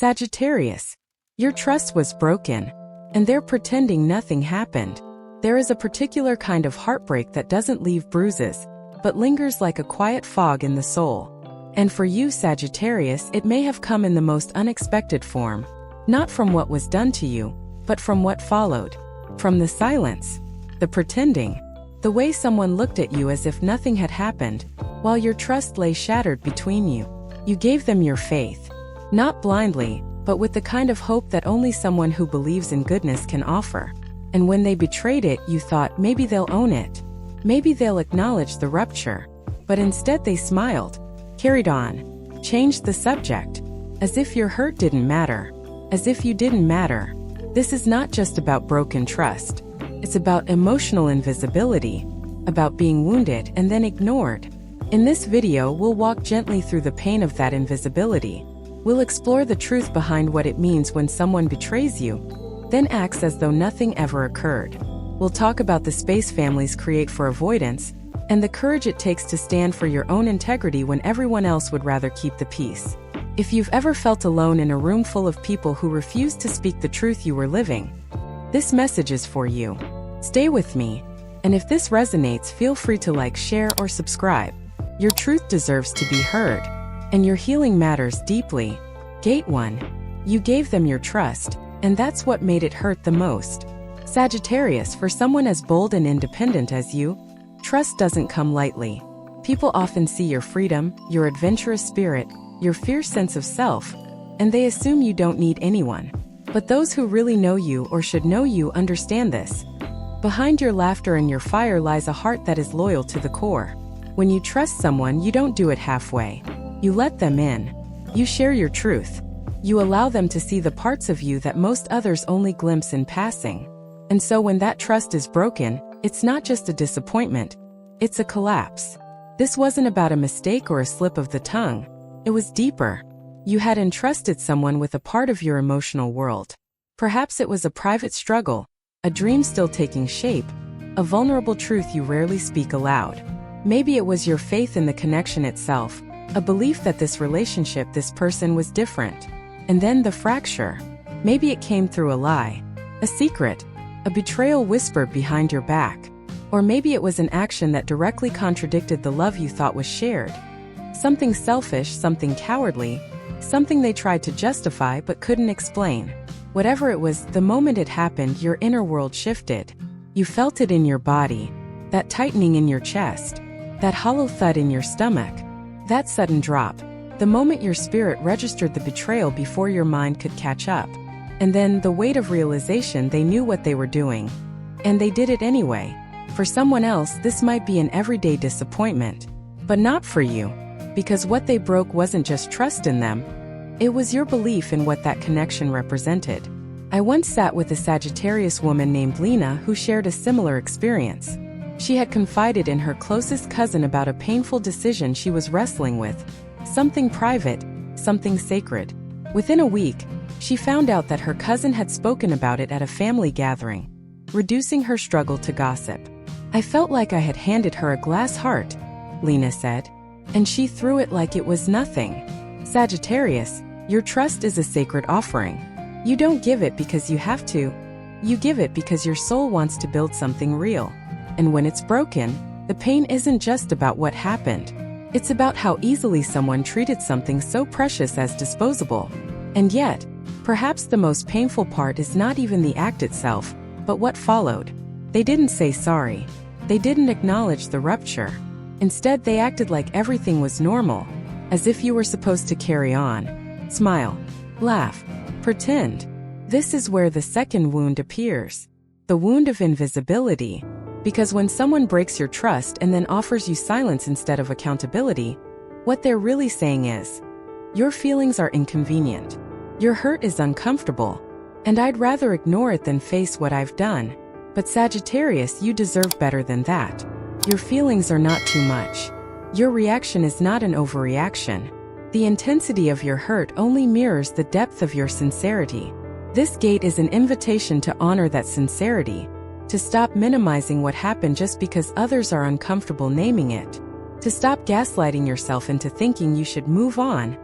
Sagittarius, your trust was broken, and they're pretending nothing happened. There is a particular kind of heartbreak that doesn't leave bruises, but lingers like a quiet fog in the soul. And for you, Sagittarius, it may have come in the most unexpected form, not from what was done to you, but from what followed. From the silence, the pretending, the way someone looked at you as if nothing had happened, while your trust lay shattered between you. You gave them your faith. Not blindly, but with the kind of hope that only someone who believes in goodness can offer. And when they betrayed it, you thought maybe they'll own it. Maybe they'll acknowledge the rupture. But instead they smiled, carried on, changed the subject, as if your hurt didn't matter, as if you didn't matter. This is not just about broken trust. It's about emotional invisibility, about being wounded and then ignored. In this video, we'll walk gently through the pain of that invisibility. We'll explore the truth behind what it means when someone betrays you, then acts as though nothing ever occurred. We'll talk about the space families create for avoidance, and the courage it takes to stand for your own integrity when everyone else would rather keep the peace. If you've ever felt alone in a room full of people who refused to speak the truth you were living, this message is for you. Stay with me, and if this resonates, feel free to like, share, or subscribe. Your truth deserves to be heard, and your healing matters deeply. Gate 1. You gave them your trust, and that's what made it hurt the most. Sagittarius, for someone as bold and independent as you, trust doesn't come lightly. People often see your freedom, your adventurous spirit, your fierce sense of self, and they assume you don't need anyone. But those who really know you or should know you understand this. Behind your laughter and your fire lies a heart that is loyal to the core. When you trust someone, you don't do it halfway. You let them in. You share your truth. You allow them to see the parts of you that most others only glimpse in passing. And so when that trust is broken, it's not just a disappointment, it's a collapse. This wasn't about a mistake or a slip of the tongue. It was deeper. You had entrusted someone with a part of your emotional world. Perhaps it was a private struggle, a dream still taking shape, a vulnerable truth you rarely speak aloud. Maybe it was your faith in the connection itself, a belief that this relationship, this person was different. And then the fracture. Maybe it came through a lie, a secret, a betrayal whispered behind your back. Or maybe it was an action that directly contradicted the love you thought was shared. Something selfish, something cowardly, something they tried to justify but couldn't explain. Whatever it was, the moment it happened, your inner world shifted. You felt it in your body, that tightening in your chest, that hollow thud in your stomach, that sudden drop, the moment your spirit registered the betrayal before your mind could catch up. And then the weight of realization, they knew what they were doing. And they did it anyway. For someone else, this might be an everyday disappointment. But not for you. Because what they broke wasn't just trust in them. It was your belief in what that connection represented. I once sat with a Sagittarius woman named Lena who shared a similar experience. She had confided in her closest cousin about a painful decision she was wrestling with. Something private, something sacred. Within a week, she found out that her cousin had spoken about it at a family gathering, reducing her struggle to gossip. I felt like I had handed her a glass heart, Lena said, and she threw it like it was nothing. Sagittarius, your trust is a sacred offering. You don't give it because you have to. You give it because your soul wants to build something real. And when it's broken, the pain isn't just about what happened. It's about how easily someone treated something so precious as disposable. And yet, perhaps the most painful part is not even the act itself, but what followed. They didn't say sorry. They didn't acknowledge the rupture. Instead, they acted like everything was normal, as if you were supposed to carry on, smile, laugh, pretend. This is where the second wound appears. The wound of invisibility. Because when someone breaks your trust and then offers you silence instead of accountability, what they're really saying is, your feelings are inconvenient. Your hurt is uncomfortable. And I'd rather ignore it than face what I've done. But Sagittarius, you deserve better than that. Your feelings are not too much. Your reaction is not an overreaction. The intensity of your hurt only mirrors the depth of your sincerity. This gate is an invitation to honor that sincerity, to stop minimizing what happened just because others are uncomfortable naming it, to stop gaslighting yourself into thinking you should move on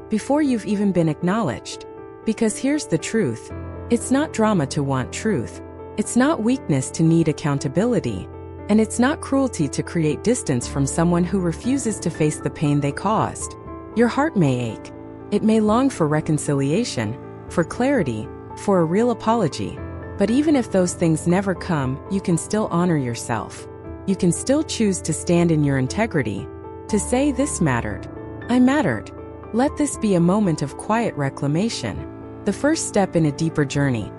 before you've even been acknowledged. Because here's the truth. It's not drama to want truth. It's not weakness to need accountability. And it's not cruelty to create distance from someone who refuses to face the pain they caused. Your heart may ache. It may long for reconciliation, for clarity, for a real apology. But even if those things never come, you can still honor yourself. You can still choose to stand in your integrity, to say this mattered. I mattered. Let this be a moment of quiet reclamation, the first step in a deeper journey.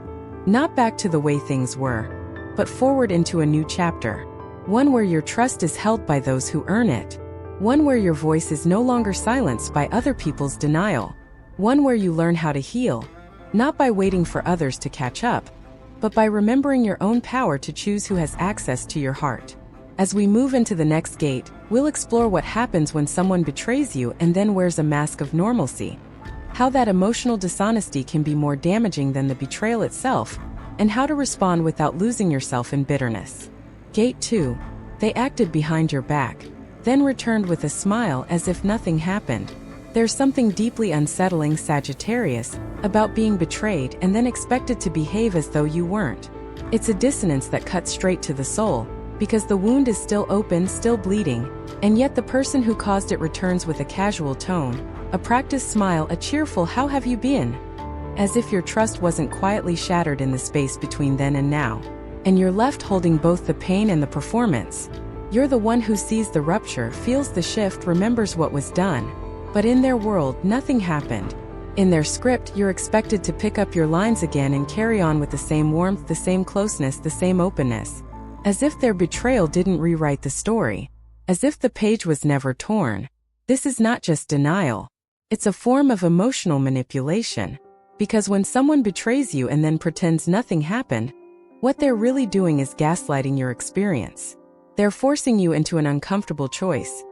Not back to the way things were, but forward into a new chapter. One where your trust is held by those who earn it. One where your voice is no longer silenced by other people's denial. One where you learn how to heal, not by waiting for others to catch up, but by remembering your own power to choose who has access to your heart. As we move into the next gate, we'll explore what happens when someone betrays you and then wears a mask of normalcy. How that emotional dishonesty can be more damaging than the betrayal itself, and how to respond without losing yourself in bitterness. Gate 2. They acted behind your back, then returned with a smile as if nothing happened. There's something deeply unsettling, Sagittarius, about being betrayed and then expected to behave as though you weren't. It's a dissonance that cuts straight to the soul, because the wound is still open, still bleeding, and yet the person who caused it returns with a casual tone, a practiced smile, a cheerful "how have you been?" As if your trust wasn't quietly shattered in the space between then and now. And you're left holding both the pain and the performance. You're the one who sees the rupture, feels the shift, remembers what was done. But in their world, nothing happened. In their script, you're expected to pick up your lines again and carry on with the same warmth, the same closeness, the same openness. As if their betrayal didn't rewrite the story. As if the page was never torn. This is not just denial. It's a form of emotional manipulation. Because when someone betrays you and then pretends nothing happened, what they're really doing is gaslighting your experience. They're forcing you into an uncomfortable choice.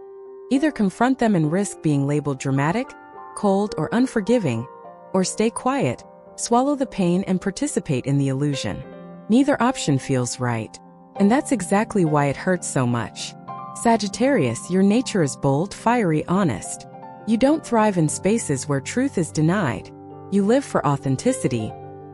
Either confront them and risk being labeled dramatic, cold, or unforgiving, or stay quiet, swallow the pain and participate in the illusion. Neither option feels right. And that's exactly why it hurts so much. Sagittarius, your nature is bold, fiery, honest. You don't thrive in spaces where truth is denied. You live for authenticity,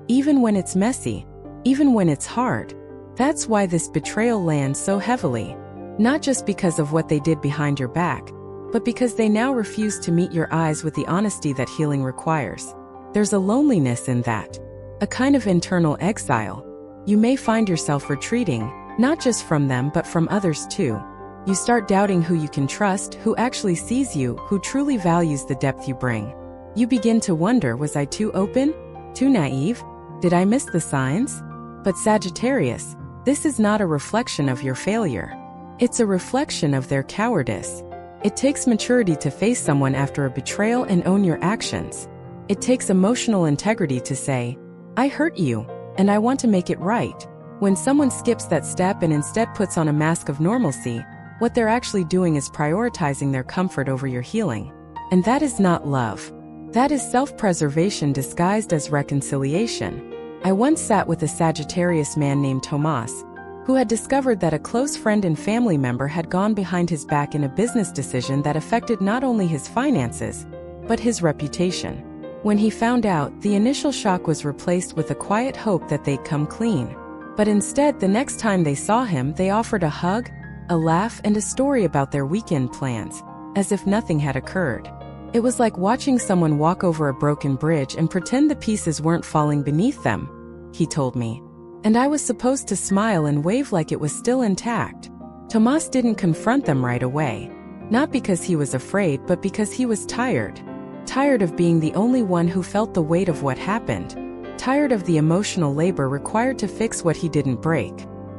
even when it's messy, even when it's hard. That's why this betrayal lands so heavily. Not just because of what they did behind your back, but because they now refuse to meet your eyes with the honesty that healing requires. There's a loneliness in that. A kind of internal exile. You may find yourself retreating, not just from them but from others too. You start doubting who you can trust, who actually sees you, who truly values the depth you bring. You begin to wonder, was I too open? Too naive? Did I miss the signs? But Sagittarius, this is not a reflection of your failure. It's a reflection of their cowardice. It takes maturity to face someone after a betrayal and own your actions. It takes emotional integrity to say, I hurt you, and I want to make it right. When someone skips that step and instead puts on a mask of normalcy, what they're actually doing is prioritizing their comfort over your healing. And that is not love. That is self-preservation disguised as reconciliation. I once sat with a Sagittarius man named Tomas, who had discovered that a close friend and family member had gone behind his back in a business decision that affected not only his finances, but his reputation. When he found out, the initial shock was replaced with a quiet hope that they'd come clean. But instead, the next time they saw him, they offered a hug, a laugh, and a story about their weekend plans, as if nothing had occurred. It was like watching someone walk over a broken bridge and pretend the pieces weren't falling beneath them, he told me. And I was supposed to smile and wave like it was still intact. Tomas didn't confront them right away. Not because he was afraid, but because he was tired. Tired of being the only one who felt the weight of what happened. Tired of the emotional labor required to fix what he didn't break.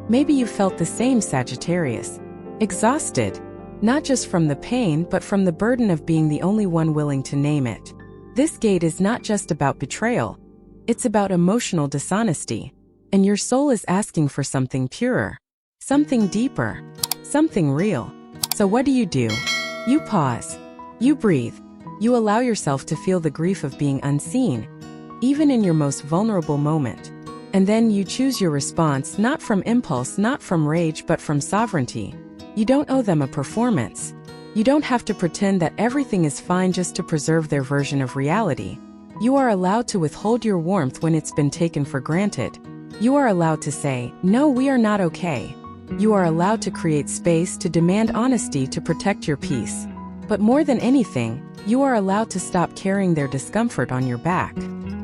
Maybe you felt the same, Sagittarius. Exhausted. Not just from the pain, but from the burden of being the only one willing to name it. This gate is not just about betrayal. It's about emotional dishonesty. And your soul is asking for something purer, something deeper, something real. So what do? You pause. You breathe. You allow yourself to feel the grief of being unseen, even in your most vulnerable moment. And then you choose your response, not from impulse, not from rage, but from sovereignty. You don't owe them a performance. You don't have to pretend that everything is fine just to preserve their version of reality. You are allowed to withhold your warmth when it's been taken for granted. You are allowed to say, "No, we are not okay." You are allowed to create space to demand honesty to protect your peace. But more than anything, you are allowed to stop carrying their discomfort on your back.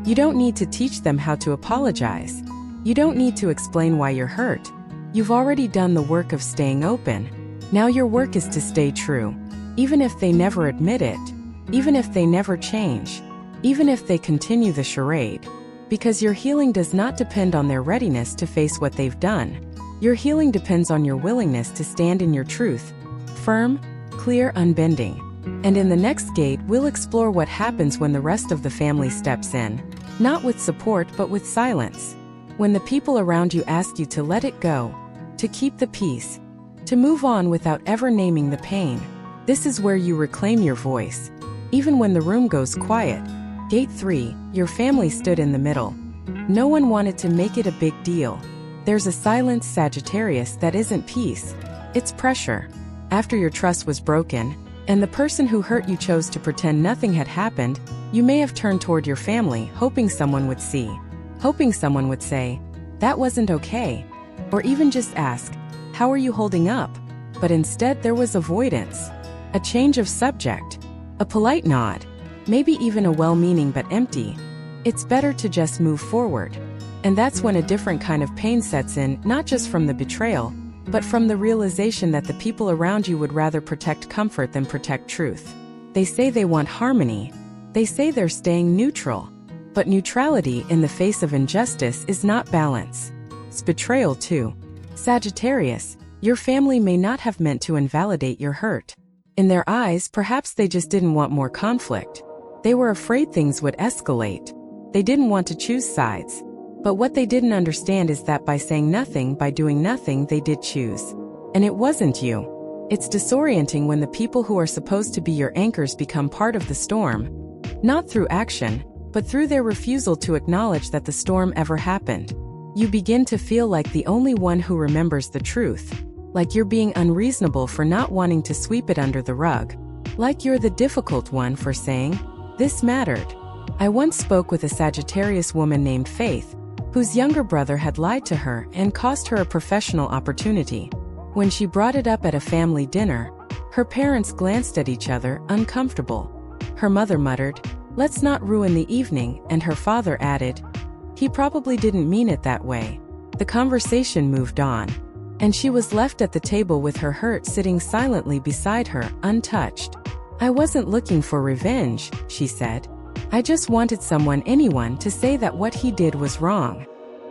You don't need to teach them how to apologize. You don't need to explain why you're hurt. You've already done the work of staying open. Now your work is to stay true. Even if they never admit it. Even if they never change. Even if they continue the charade. Because your healing does not depend on their readiness to face what they've done. Your healing depends on your willingness to stand in your truth. Firm, clear, unbending. And in the next gate, we'll explore what happens when the rest of the family steps in. Not with support, but with silence. When the people around you ask you to let it go, to keep the peace, to move on without ever naming the pain. This is where you reclaim your voice. Even when the room goes quiet. Gate 3, your family stood in the middle. No one wanted to make it a big deal. There's a silent Sagittarius that isn't peace. It's pressure. After your trust was broken, and the person who hurt you chose to pretend nothing had happened, you may have turned toward your family, hoping someone would see. Hoping someone would say, "That wasn't okay." Or even just ask, "How are you holding up?" But instead there was avoidance. A change of subject. A polite nod. Maybe even a well-meaning but empty. It's better to just move forward. And that's when a different kind of pain sets in, not just from the betrayal, but from the realization that the people around you would rather protect comfort than protect truth. They say they want harmony. They say they're staying neutral. But neutrality in the face of injustice is not balance. It's betrayal too. Sagittarius, your family may not have meant to invalidate your hurt. In their eyes, perhaps they just didn't want more conflict. They were afraid things would escalate. They didn't want to choose sides. But what they didn't understand is that by saying nothing, by doing nothing, they did choose. And it wasn't you. It's disorienting when the people who are supposed to be your anchors become part of the storm. Not through action, but through their refusal to acknowledge that the storm ever happened. You begin to feel like the only one who remembers the truth. Like you're being unreasonable for not wanting to sweep it under the rug. Like you're the difficult one for saying, "This mattered." I once spoke with a Sagittarius woman named Faith, whose younger brother had lied to her and cost her a professional opportunity. When she brought it up at a family dinner, her parents glanced at each other, uncomfortable. Her mother muttered, "Let's not ruin the evening," and her father added, "He probably didn't mean it that way." The conversation moved on, and she was left at the table with her hurt sitting silently beside her, untouched. "I wasn't looking for revenge," she said. "I just wanted anyone to say that what he did was wrong."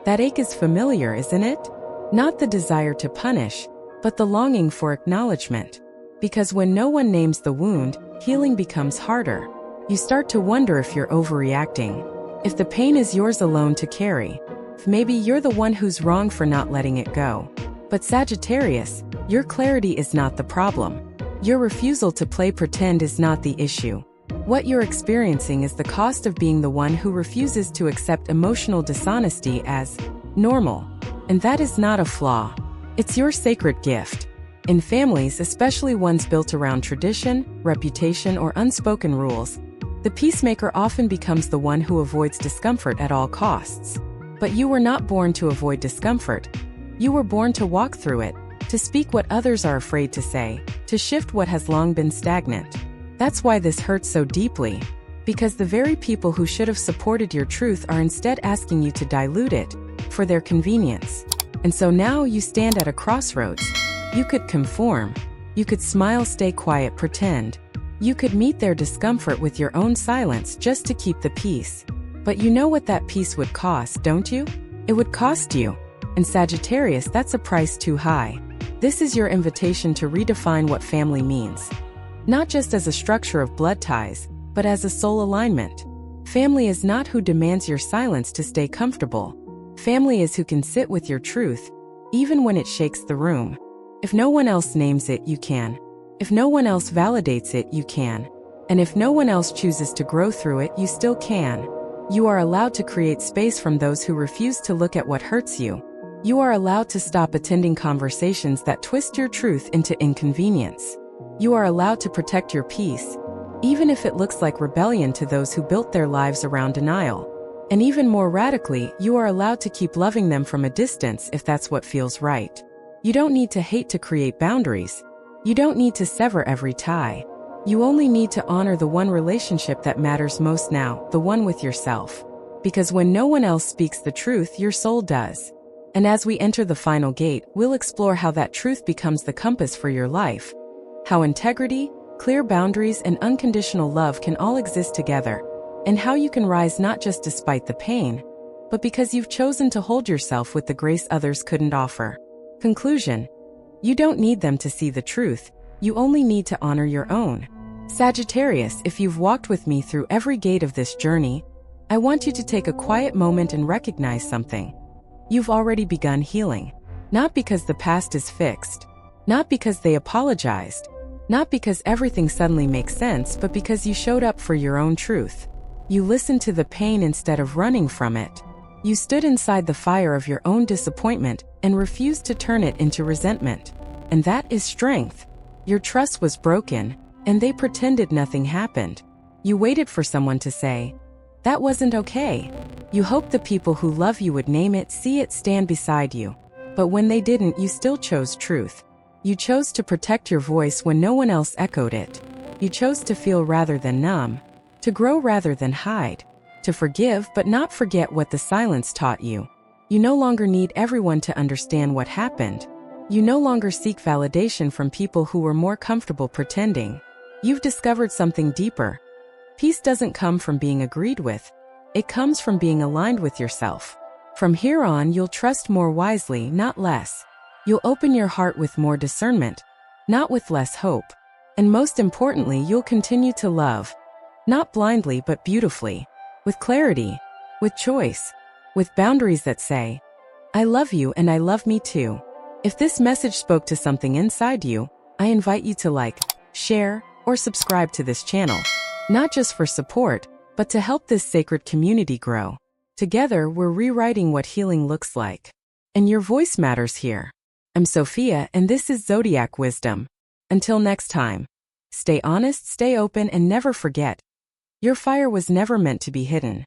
That ache is familiar, isn't it? Not the desire to punish, but the longing for acknowledgement. Because when no one names the wound, healing becomes harder. You start to wonder if you're overreacting. If the pain is yours alone to carry. If maybe you're the one who's wrong for not letting it go. But Sagittarius, your clarity is not the problem. Your refusal to play pretend is not the issue. What you're experiencing is the cost of being the one who refuses to accept emotional dishonesty as normal. And that is not a flaw. It's your sacred gift. In families, especially ones built around tradition, reputation, or unspoken rules, the peacemaker often becomes the one who avoids discomfort at all costs. But you were not born to avoid discomfort. You were born to walk through it, to speak what others are afraid to say, to shift what has long been stagnant. That's why this hurts so deeply. Because the very people who should have supported your truth are instead asking you to dilute it, for their convenience. And so now you stand at a crossroads. You could conform. You could smile, stay quiet, pretend. You could meet their discomfort with your own silence just to keep the peace. But you know what that peace would cost, don't you? It would cost you. And Sagittarius, that's a price too high. This is your invitation to redefine what family means. Not just as a structure of blood ties, but as a soul alignment. Family is not who demands your silence to stay comfortable. Family is who can sit with your truth, even when it shakes the room. If no one else names it, you can. If no one else validates it, you can. And if no one else chooses to grow through it, you still can. You are allowed to create space from those who refuse to look at what hurts you. You are allowed to stop attending conversations that twist your truth into inconvenience. You are allowed to protect your peace, even if it looks like rebellion to those who built their lives around denial. And even more radically, you are allowed to keep loving them from a distance if that's what feels right. You don't need to hate to create boundaries. You don't need to sever every tie. You only need to honor the one relationship that matters most now, the one with yourself. Because when no one else speaks the truth, your soul does. And as we enter the final gate, we'll explore how that truth becomes the compass for your life. How integrity, clear boundaries, and unconditional love can all exist together. And how you can rise not just despite the pain, but because you've chosen to hold yourself with the grace others couldn't offer. Conclusion: you don't need them to see the truth, you only need to honor your own. Sagittarius, if you've walked with me through every gate of this journey, I want you to take a quiet moment and recognize something. You've already begun healing. Not because the past is fixed, not because they apologized, not because everything suddenly makes sense, but because you showed up for your own truth. You listened to the pain instead of running from it. You stood inside the fire of your own disappointment and refused to turn it into resentment. And that is strength. Your trust was broken, and they pretended nothing happened. You waited for someone to say, "That wasn't okay." You hoped the people who love you would name it, see it, stand beside you. But when they didn't, you still chose truth. You chose to protect your voice when no one else echoed it. You chose to feel rather than numb, to grow rather than hide, to forgive but not forget what the silence taught you. You no longer need everyone to understand what happened. You no longer seek validation from people who were more comfortable pretending. You've discovered something deeper. Peace doesn't come from being agreed with. It comes from being aligned with yourself. From here on, you'll trust more wisely, not less. You'll open your heart with more discernment, not with less hope. And most importantly, you'll continue to love. Not blindly but beautifully, with clarity, with choice, with boundaries that say, "I love you and I love me too." If this message spoke to something inside you, I invite you to like, share, or subscribe to this channel, not just for support, but to help this sacred community grow. Together, we're rewriting what healing looks like. And your voice matters here. I'm Sophia, and this is Zodiac Wisdom. Until next time, stay honest, stay open, and never forget, your fire was never meant to be hidden.